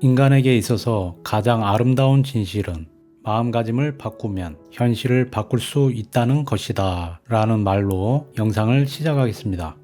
인간에게 있어서 가장 아름다운 진실은 마음가짐을 바꾸면 현실을 바꿀 수 있다는 것이다 라는 말로 영상을 시작하겠습니다.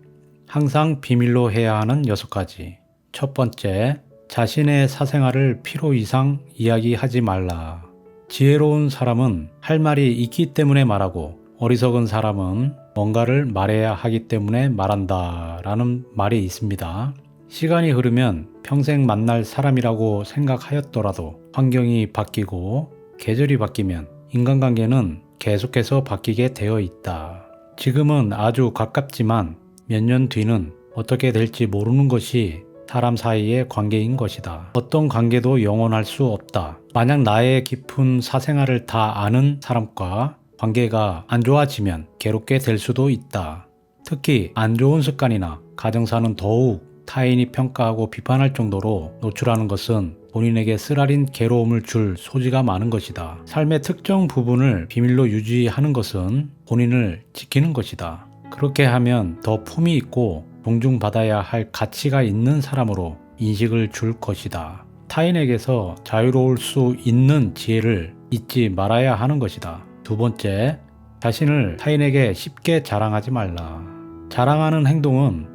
항상 비밀로 해야 하는 6가지. 첫 번째, 자신의 사생활을 필요 이상 이야기하지 말라. 지혜로운 사람은 할 말이 있기 때문에 말하고 어리석은 사람은 뭔가를 말해야 하기 때문에 말한다 라는 말이 있습니다. 시간이 흐르면 평생 만날 사람이라고 생각하였더라도 환경이 바뀌고 계절이 바뀌면 인간관계는 계속해서 바뀌게 되어 있다. 지금은 아주 가깝지만 몇 년 뒤는 어떻게 될지 모르는 것이 사람 사이의 관계인 것이다. 어떤 관계도 영원할 수 없다. 만약 나의 깊은 사생활을 다 아는 사람과 관계가 안 좋아지면 괴롭게 될 수도 있다. 특히 안 좋은 습관이나 가정사는 더욱 타인이 평가하고 비판할 정도로 노출하는 것은 본인에게 쓰라린 괴로움을 줄 소지가 많은 것이다. 삶의 특정 부분을 비밀로 유지하는 것은 본인을 지키는 것이다. 그렇게 하면 더 품위 있고 존중받아야 할 가치가 있는 사람으로 인식을 줄 것이다. 타인에게서 자유로울 수 있는 지혜를 잊지 말아야 하는 것이다. 두 번째, 자신을 타인에게 쉽게 자랑하지 말라. 자랑하는 행동은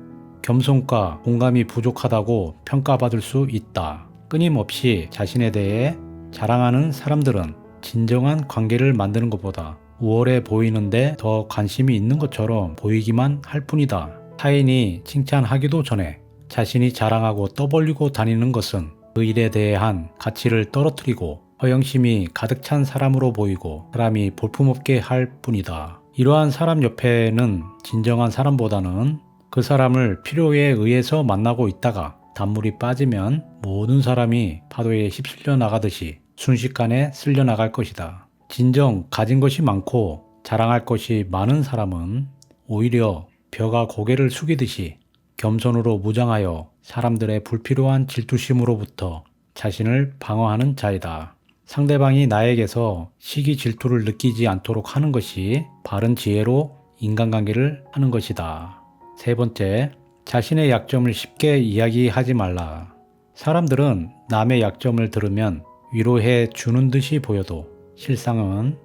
겸손과 공감이 부족하다고 평가받을 수 있다. 끊임없이 자신에 대해 자랑하는 사람들은 진정한 관계를 만드는 것보다 우월해 보이는데 더 관심이 있는 것처럼 보이기만 할 뿐이다. 타인이 칭찬하기도 전에 자신이 자랑하고 떠벌리고 다니는 것은 그 일에 대한 가치를 떨어뜨리고 허영심이 가득 찬 사람으로 보이고 사람이 볼품없게 할 뿐이다. 이러한 사람 옆에는 진정한 사람보다는 그 사람을 필요에 의해서 만나고 있다가 단물이 빠지면 모든 사람이 파도에 휩쓸려 나가듯이 순식간에 쓸려 나갈 것이다. 진정 가진 것이 많고 자랑할 것이 많은 사람은 오히려 벼가 고개를 숙이듯이 겸손으로 무장하여 사람들의 불필요한 질투심으로부터 자신을 방어하는 자이다. 상대방이 나에게서 시기 질투를 느끼지 않도록 하는 것이 바른 지혜로 인간관계를 하는 것이다. 세 번째, 자신의 약점을 쉽게 이야기하지 말라. 사람들은 남의 약점을 들으면 위로해 주는 듯이 보여도 실상은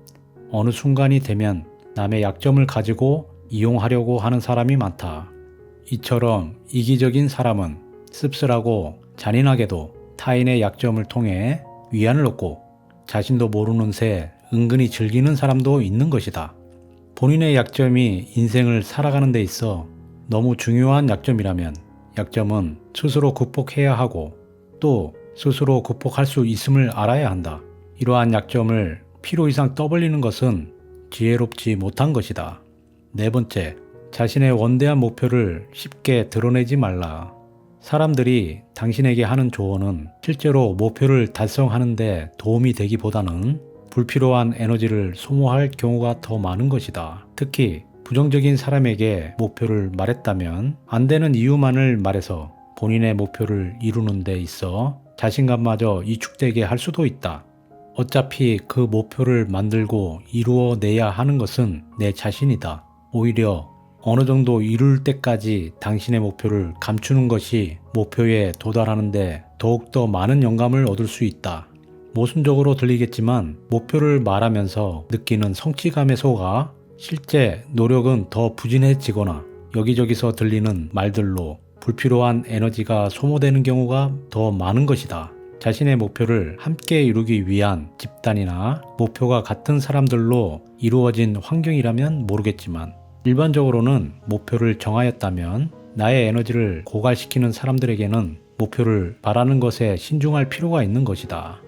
어느 순간이 되면 남의 약점을 가지고 이용하려고 하는 사람이 많다. 이처럼 이기적인 사람은 씁쓸하고 잔인하게도 타인의 약점을 통해 위안을 얻고 자신도 모르는 새 은근히 즐기는 사람도 있는 것이다. 본인의 약점이 인생을 살아가는 데 있어 너무 중요한 약점이라면 약점은 스스로 극복해야 하고 또 스스로 극복할 수 있음을 알아야 한다. 이러한 약점을 필요 이상 떠벌리는 것은 지혜롭지 못한 것이다. 네 번째, 자신의 원대한 목표를 쉽게 드러내지 말라. 사람들이 당신에게 하는 조언은 실제로 목표를 달성하는 데 도움이 되기보다는 불필요한 에너지를 소모할 경우가 더 많은 것이다. 특히 부정적인 사람에게 목표를 말했다면 안 되는 이유만을 말해서 본인의 목표를 이루는 데 있어 자신감마저 위축되게 할 수도 있다. 어차피 그 목표를 만들고 이루어내야 하는 것은 내 자신이다. 오히려 어느 정도 이룰 때까지 당신의 목표를 감추는 것이 목표에 도달하는데 더욱더 많은 영감을 얻을 수 있다. 모순적으로 들리겠지만 목표를 말하면서 느끼는 성취감에 속아 실제 노력은 더 부진해지거나 여기저기서 들리는 말들로 불필요한 에너지가 소모되는 경우가 더 많은 것이다. 자신의 목표를 함께 이루기 위한 집단이나 목표가 같은 사람들로 이루어진 환경이라면 모르겠지만 일반적으로는 목표를 정하였다면 나의 에너지를 고갈시키는 사람들에게는 목표를 바라는 것에 신중할 필요가 있는 것이다.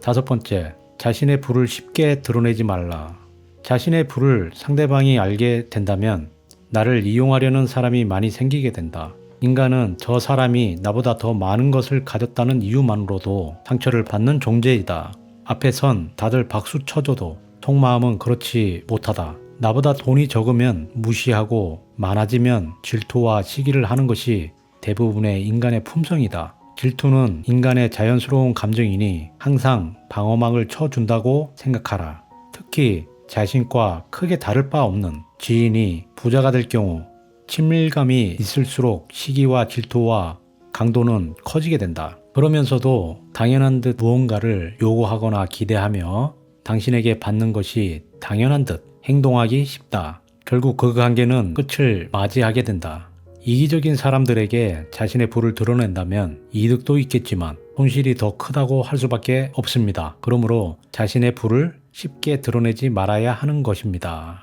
다섯 번째, 자신의 불을 쉽게 드러내지 말라. 자신의 불을 상대방이 알게 된다면 나를 이용하려는 사람이 많이 생기게 된다. 인간은 저 사람이 나보다 더 많은 것을 가졌다는 이유만으로도 상처를 받는 존재이다. 앞에선 다들 박수 쳐줘도 속마음은 그렇지 못하다. 나보다 돈이 적으면 무시하고 많아지면 질투와 시기를 하는 것이 대부분의 인간의 품성이다. 질투는 인간의 자연스러운 감정이니 항상 방어막을 쳐준다고 생각하라. 특히 자신과 크게 다를 바 없는 지인이 부자가 될 경우 친밀감이 있을수록 시기와 질투와 강도는 커지게 된다. 그러면서도 당연한 듯 무언가를 요구하거나 기대하며 당신에게 받는 것이 당연한 듯 행동하기 쉽다. 결국 그 관계는 끝을 맞이하게 된다. 이기적인 사람들에게 자신의 부를 드러낸다면 이득도 있겠지만 손실이 더 크다고 할 수밖에 없습니다. 그러므로 자신의 부를 쉽게 드러내지 말아야 하는 것입니다.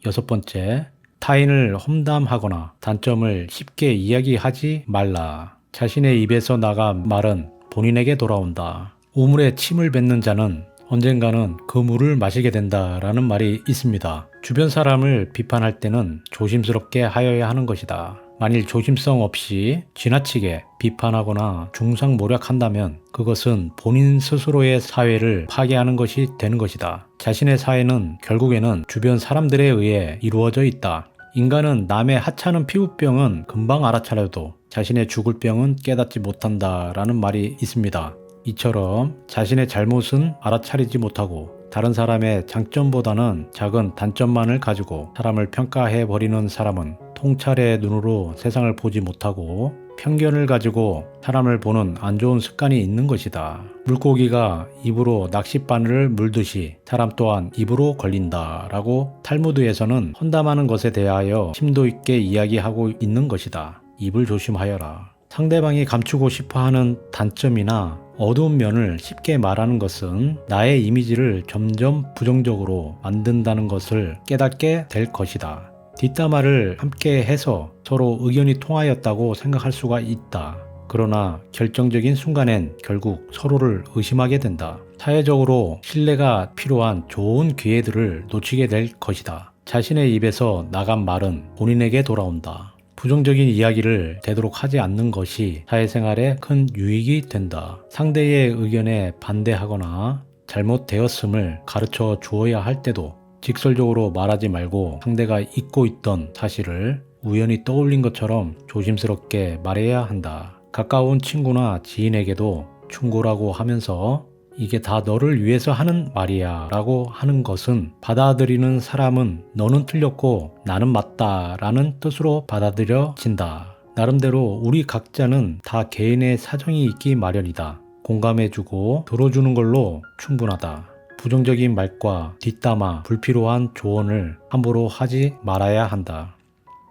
6번째, 타인을 험담하거나 단점을 쉽게 이야기하지 말라. 자신의 입에서 나간 말은 본인에게 돌아온다. 우물에 침을 뱉는 자는 언젠가는 그 물을 마시게 된다라는 말이 있습니다. 주변 사람을 비판할 때는 조심스럽게 하여야 하는 것이다. 만일 조심성 없이 지나치게 비판하거나 중상모략한다면 그것은 본인 스스로의 사회를 파괴하는 것이 되는 것이다. 자신의 사회는 결국에는 주변 사람들에 의해 이루어져 있다. 인간은 남의 하찮은 피부병은 금방 알아차려도 자신의 죽을 병은 깨닫지 못한다라는 말이 있습니다. 이처럼 자신의 잘못은 알아차리지 못하고 다른 사람의 장점보다는 작은 단점만을 가지고 사람을 평가해버리는 사람은 통찰의 눈으로 세상을 보지 못하고 편견을 가지고 사람을 보는 안 좋은 습관이 있는 것이다. 물고기가 입으로 낚싯바늘을 물듯이 사람 또한 입으로 걸린다 라고 탈무드에서는 험담하는 것에 대하여 심도 있게 이야기하고 있는 것이다. 입을 조심하여라. 상대방이 감추고 싶어하는 단점이나 어두운 면을 쉽게 말하는 것은 나의 이미지를 점점 부정적으로 만든다는 것을 깨닫게 될 것이다. 뒷담화를 함께 해서 서로 의견이 통하였다고 생각할 수가 있다. 그러나 결정적인 순간엔 결국 서로를 의심하게 된다. 사회적으로 신뢰가 필요한 좋은 기회들을 놓치게 될 것이다. 자신의 입에서 나간 말은 본인에게 돌아온다. 부정적인 이야기를 되도록 하지 않는 것이 사회생활에 큰 유익이 된다. 상대의 의견에 반대하거나 잘못되었음을 가르쳐 주어야 할 때도 직설적으로 말하지 말고 상대가 잊고 있던 사실을 우연히 떠올린 것처럼 조심스럽게 말해야 한다. 가까운 친구나 지인에게도 충고라고 하면서 이게 다 너를 위해서 하는 말이야 라고 하는 것은 받아들이는 사람은 너는 틀렸고 나는 맞다 라는 뜻으로 받아들여진다. 나름대로 우리 각자는 다 개인의 사정이 있기 마련이다. 공감해주고 들어주는 걸로 충분하다. 부정적인 말과 뒷담화, 불필요한 조언을 함부로 하지 말아야 한다.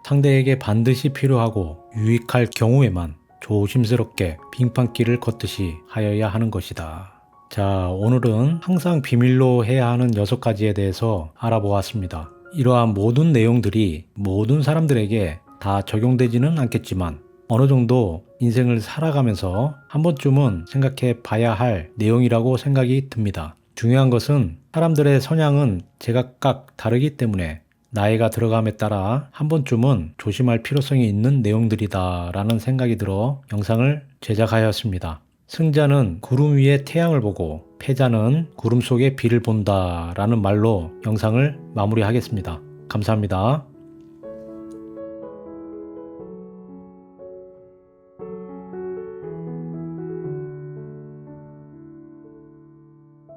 상대에게 반드시 필요하고 유익할 경우에만 조심스럽게 빙판길을 걷듯이 하여야 하는 것이다. 자, 오늘은 항상 비밀로 해야 하는 6가지에 대해서 알아보았습니다. 이러한 모든 내용들이 모든 사람들에게 다 적용되지는 않겠지만 어느 정도 인생을 살아가면서 한 번쯤은 생각해 봐야 할 내용이라고 생각이 듭니다. 중요한 것은 사람들의 성향은 제각각 다르기 때문에 나이가 들어감에 따라 한 번쯤은 조심할 필요성이 있는 내용들이다 라는 생각이 들어 영상을 제작하였습니다. 승자는 구름 위에 태양을 보고 패자는 구름 속에 비를 본다 라는 말로 영상을 마무리하겠습니다. 감사합니다.